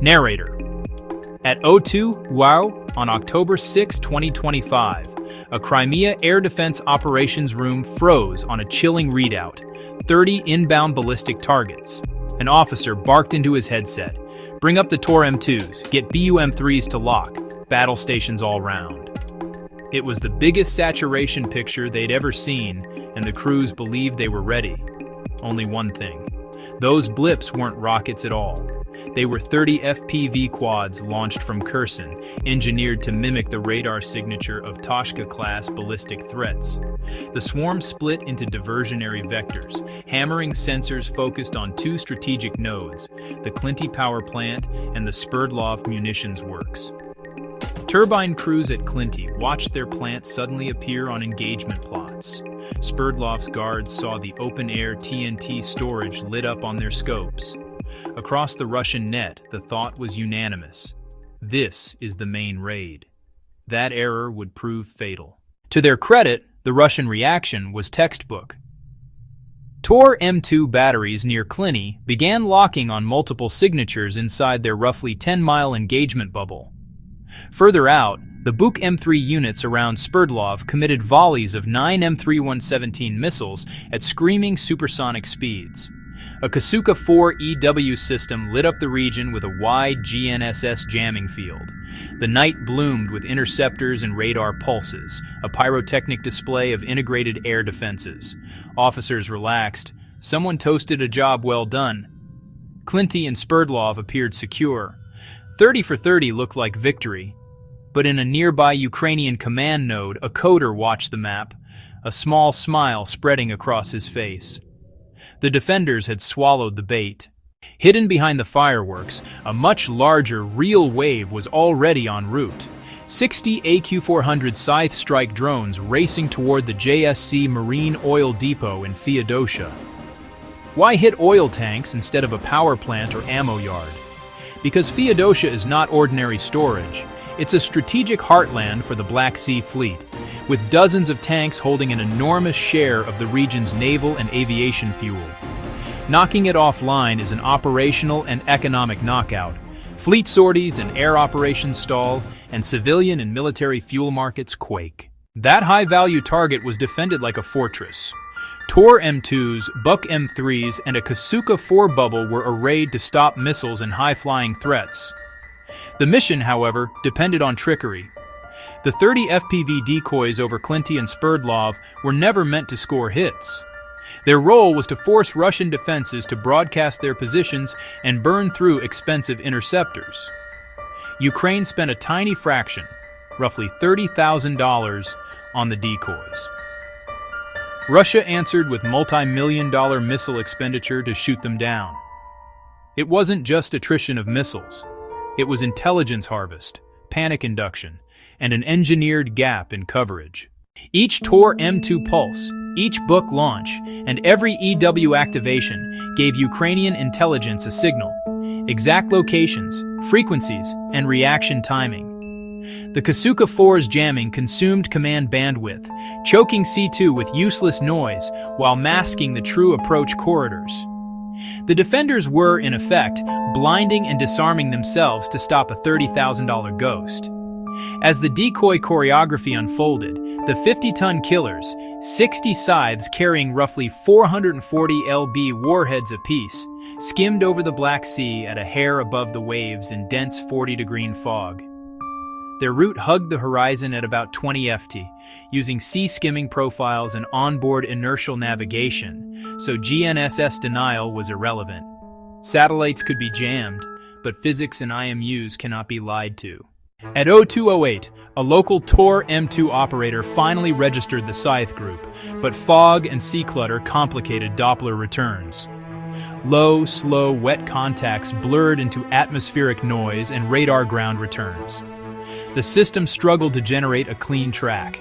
Narrator. At O2 WOW on October 6, 2025, a Crimea Air Defense Operations Room froze on a chilling readout, 30 inbound ballistic targets. An officer barked into his headset, "Bring up the Tor M2s, get BUM-3s to lock, battle stations all round." It was the biggest saturation picture they'd ever seen, and the crews believed they were ready. Only one thing. Those blips weren't rockets at all. They were 30 FPV quads launched from Kherson, engineered to mimic the radar signature of Toshka-class ballistic threats. The swarm split into diversionary vectors, hammering sensors focused on two strategic nodes, the Clinty power plant and the Sverdlov munitions works. Turbine crews at Clinty watched their plant suddenly appear on engagement plots. Sverdlov's guards saw the open-air TNT storage lit up on their scopes. Across the Russian net, the thought was unanimous. This is the main raid. That error would prove fatal. To their credit, the Russian reaction was textbook. Tor M2 batteries near Clinty began locking on multiple signatures inside their roughly 10-mile engagement bubble. Further out, the Buk M3 units around Sverdlov committed volleys of 9 M3117 missiles at screaming supersonic speeds. A Kasuka-4 EW system lit up the region with a wide GNSS jamming field. The night bloomed with interceptors and radar pulses, a pyrotechnic display of integrated air defenses. Officers relaxed. Someone toasted a job well done. Clinty and Sverdlov appeared secure. 30 for 30 looked like victory. But in a nearby Ukrainian command node, a coder watched the map, a small smile spreading across his face. The defenders had swallowed the bait. Hidden behind the fireworks, a much larger, real wave was already en route. 60 AQ-400 Scythe strike drones racing toward the JSC Marine Oil Depot in Feodosia. Why hit oil tanks instead of a power plant or ammo yard? Because Feodosia is not ordinary storage. It's a strategic heartland for the Black Sea Fleet, with dozens of tanks holding an enormous share of the region's naval and aviation fuel. Knocking it offline is an operational and economic knockout. Fleet sorties and air operations stall, and civilian and military fuel markets quake. That high-value target was defended like a fortress. Tor M2s, Buk M3s, and a Kasuka-4 bubble were arrayed to stop missiles and high-flying threats. The mission, however, depended on trickery. The 30 FPV decoys over Clinty and Sverdlov were never meant to score hits. Their role was to force Russian defenses to broadcast their positions and burn through expensive interceptors. Ukraine spent a tiny fraction, roughly $30,000, on the decoys. Russia answered with multi-million-dollar missile expenditure to shoot them down. It wasn't just attrition of missiles. It was intelligence harvest, panic induction, and an engineered gap in coverage. Each Tor M2 pulse, each Buk launch, and every EW activation gave Ukrainian intelligence a signal, exact locations, frequencies, and reaction timing. The Kasuka-4's jamming consumed command bandwidth, choking C2 with useless noise while masking the true approach corridors. The defenders were, in effect, blinding and disarming themselves to stop a $30,000 ghost. As the decoy choreography unfolded, the 50-ton killers, 60 scythes carrying roughly 440 lb warheads apiece, skimmed over the Black Sea at a hair above the waves in dense 40-degree fog. Their route hugged the horizon at about 20 ft, using sea skimming profiles and onboard inertial navigation, so GNSS denial was irrelevant. Satellites could be jammed, but physics and IMUs cannot be lied to. At 0208, a local Tor M2 operator finally registered the Scythe group, but fog and sea clutter complicated Doppler returns. Low, slow, wet contacts blurred into atmospheric noise and radar ground returns. The system struggled to generate a clean track.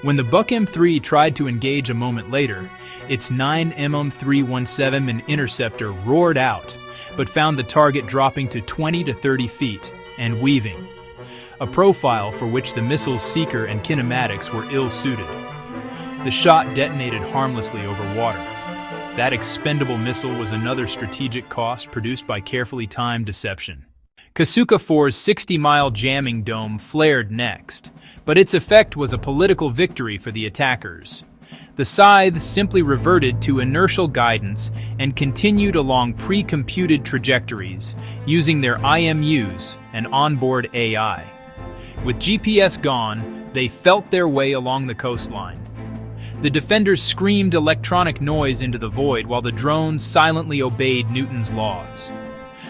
When the Buk M3 tried to engage a moment later, its 9 mm317 interceptor roared out, but found the target dropping to 20 to 30 feet and weaving, a profile for which the missile's seeker and kinematics were ill-suited. The shot detonated harmlessly over water. That expendable missile was another strategic cost produced by carefully timed deception. Kasuga 4's 60-mile jamming dome flared next, but its effect was a political victory for the attackers. The scythes simply reverted to inertial guidance and continued along pre-computed trajectories, using their IMUs and onboard AI. With GPS gone, they felt their way along the coastline. The defenders screamed electronic noise into the void while the drones silently obeyed Newton's laws.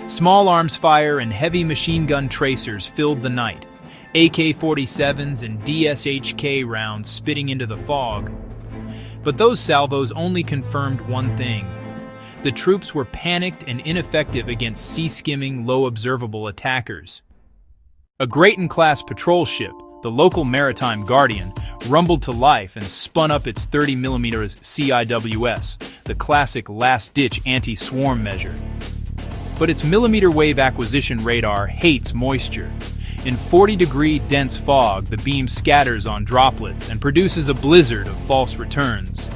Small arms fire and heavy machine gun tracers filled the night, AK-47s and DSHK rounds spitting into the fog. But those salvos only confirmed one thing. The troops were panicked and ineffective against sea-skimming, low-observable attackers. A Grayton-class patrol ship, the local maritime Guardian, rumbled to life and spun up its 30mm CIWS, the classic last-ditch anti-swarm measure. But its millimeter wave acquisition radar hates moisture. In 40-degree dense fog, the beam scatters on droplets and produces a blizzard of false returns.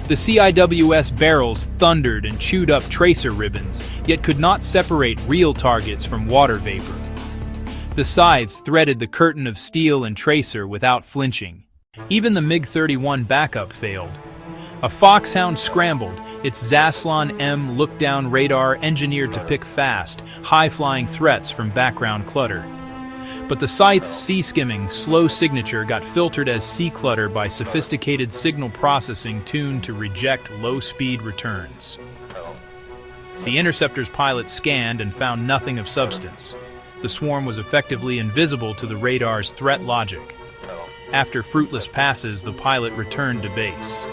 The CIWS barrels thundered and chewed up tracer ribbons, yet could not separate real targets from water vapor. The scythes threaded the curtain of steel and tracer without flinching. Even the MiG-31 backup failed. A Foxhound scrambled, its Zaslon M look-down radar engineered to pick fast, high-flying threats from background clutter. But the scythe's sea-skimming, slow signature got filtered as sea clutter by sophisticated signal processing tuned to reject low-speed returns. The interceptor's pilot scanned and found nothing of substance. The swarm was effectively invisible to the radar's threat logic. After fruitless passes, the pilot returned to base.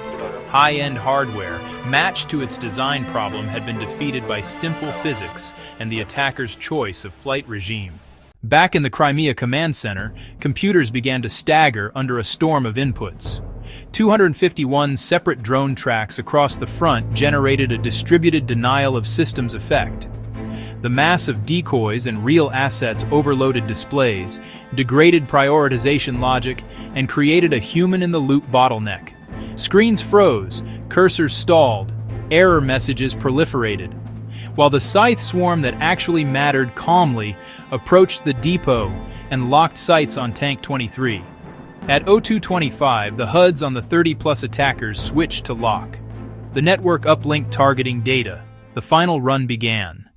High-end hardware, matched to its design problem, had been defeated by simple physics and the attacker's choice of flight regime. Back in the Crimea Command Center, computers began to stagger under a storm of inputs. 251 separate drone tracks across the front generated a distributed denial of systems effect. The mass of decoys and real assets overloaded displays, degraded prioritization logic, and created a human-in-the-loop bottleneck. Screens froze, cursors stalled, error messages proliferated. While the scythe swarm that actually mattered calmly approached the depot and locked sights on Tank 23. At 0225, the HUDs on the 30-plus attackers switched to lock. The network uplinked targeting data. The final run began.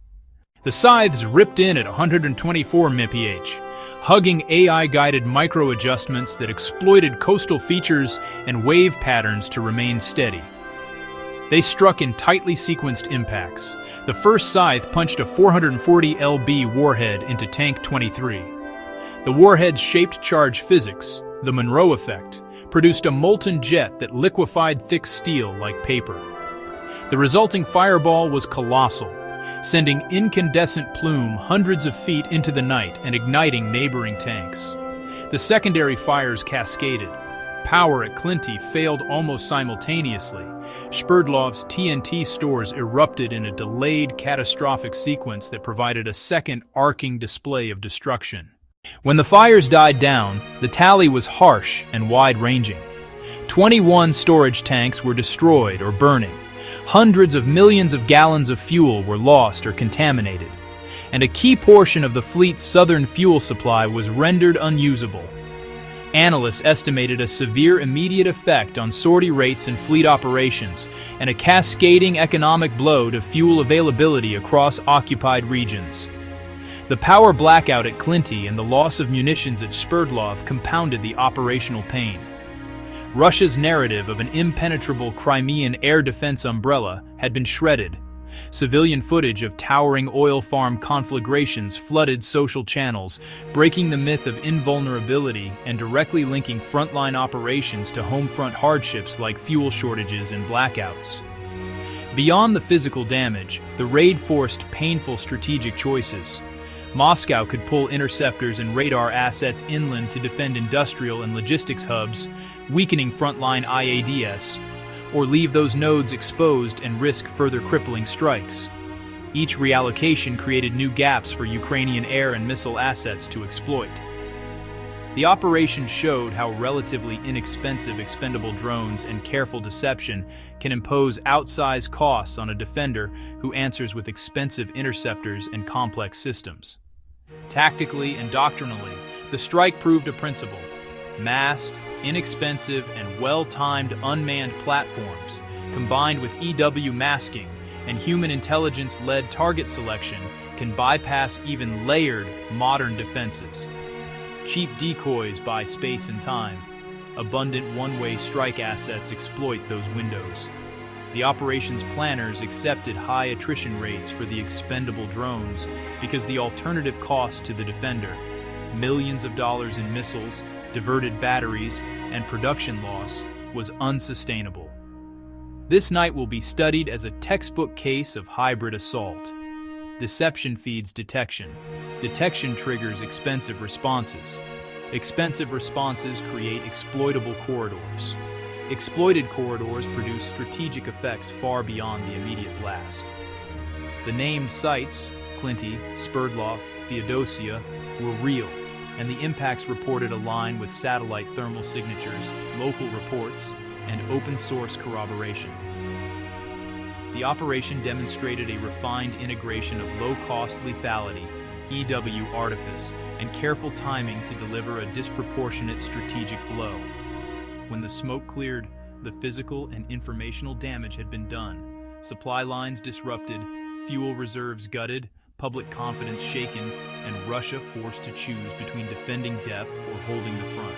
The scythes ripped in at 124 mph, hugging AI-guided micro-adjustments that exploited coastal features and wave patterns to remain steady. They struck in tightly sequenced impacts. The first scythe punched a 440 lb warhead into Tank 23. The warhead's shaped charge physics, the Monroe effect, produced a molten jet that liquefied thick steel like paper. The resulting fireball was colossal, sending incandescent plume hundreds of feet into the night and igniting neighboring tanks. The secondary fires cascaded. Power at Clinty failed almost simultaneously. Sverdlov's TNT stores erupted in a delayed catastrophic sequence that provided a second arcing display of destruction. When the fires died down, the tally was harsh and wide-ranging. 21 storage tanks were destroyed or burning. Hundreds of millions of gallons of fuel were lost or contaminated, and a key portion of the fleet's southern fuel supply was rendered unusable. Analysts estimated a severe immediate effect on sortie rates and fleet operations, and a cascading economic blow to fuel availability across occupied regions. The power blackout at Clinty and the loss of munitions at Sverdlov compounded the operational pain. Russia's narrative of an impenetrable Crimean air defense umbrella had been shredded. Civilian footage of towering oil farm conflagrations flooded social channels, breaking the myth of invulnerability and directly linking frontline operations to home front hardships like fuel shortages and blackouts. Beyond the physical damage, the raid forced painful strategic choices. Moscow could pull interceptors and radar assets inland to defend industrial and logistics hubs, weakening frontline IADS, or leave those nodes exposed and risk further crippling strikes. Each reallocation created new gaps for Ukrainian air and missile assets to exploit. The operation showed how relatively inexpensive expendable drones and careful deception can impose outsized costs on a defender who answers with expensive interceptors and complex systems. Tactically and doctrinally, the strike proved a principle. Masked, inexpensive, and well-timed unmanned platforms, combined with EW masking and human intelligence-led target selection, can bypass even layered modern defenses. Cheap decoys buy space and time. Abundant one-way strike assets exploit those windows. The operations planners accepted high attrition rates for the expendable drones because the alternative cost to the defender, millions of dollars in missiles, diverted batteries, and production loss, was unsustainable. This night will be studied as a textbook case of hybrid assault. Deception feeds detection. Detection triggers expensive responses. Expensive responses create exploitable corridors. Exploited corridors produce strategic effects far beyond the immediate blast. The named sites, Clinty, Spurdloff, Theodosia, were real, and the impacts reported align with satellite thermal signatures, local reports, and open-source corroboration. The operation demonstrated a refined integration of low-cost lethality, EW artifice, and careful timing to deliver a disproportionate strategic blow. When the smoke cleared, the physical and informational damage had been done. Supply lines disrupted, fuel reserves gutted, public confidence shaken, and Russia forced to choose between defending depth or holding the front.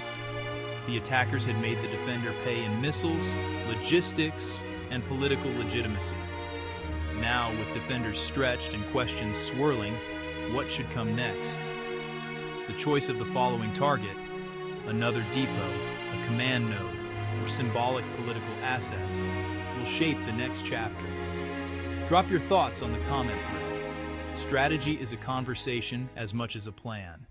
The attackers had made the defender pay in missiles, logistics, and political legitimacy. Now, with defenders stretched and questions swirling, what should come next? The choice of the following target, another depot, a command node, or symbolic political assets, will shape the next chapter. Drop your thoughts on the comment thread. Strategy is a conversation as much as a plan.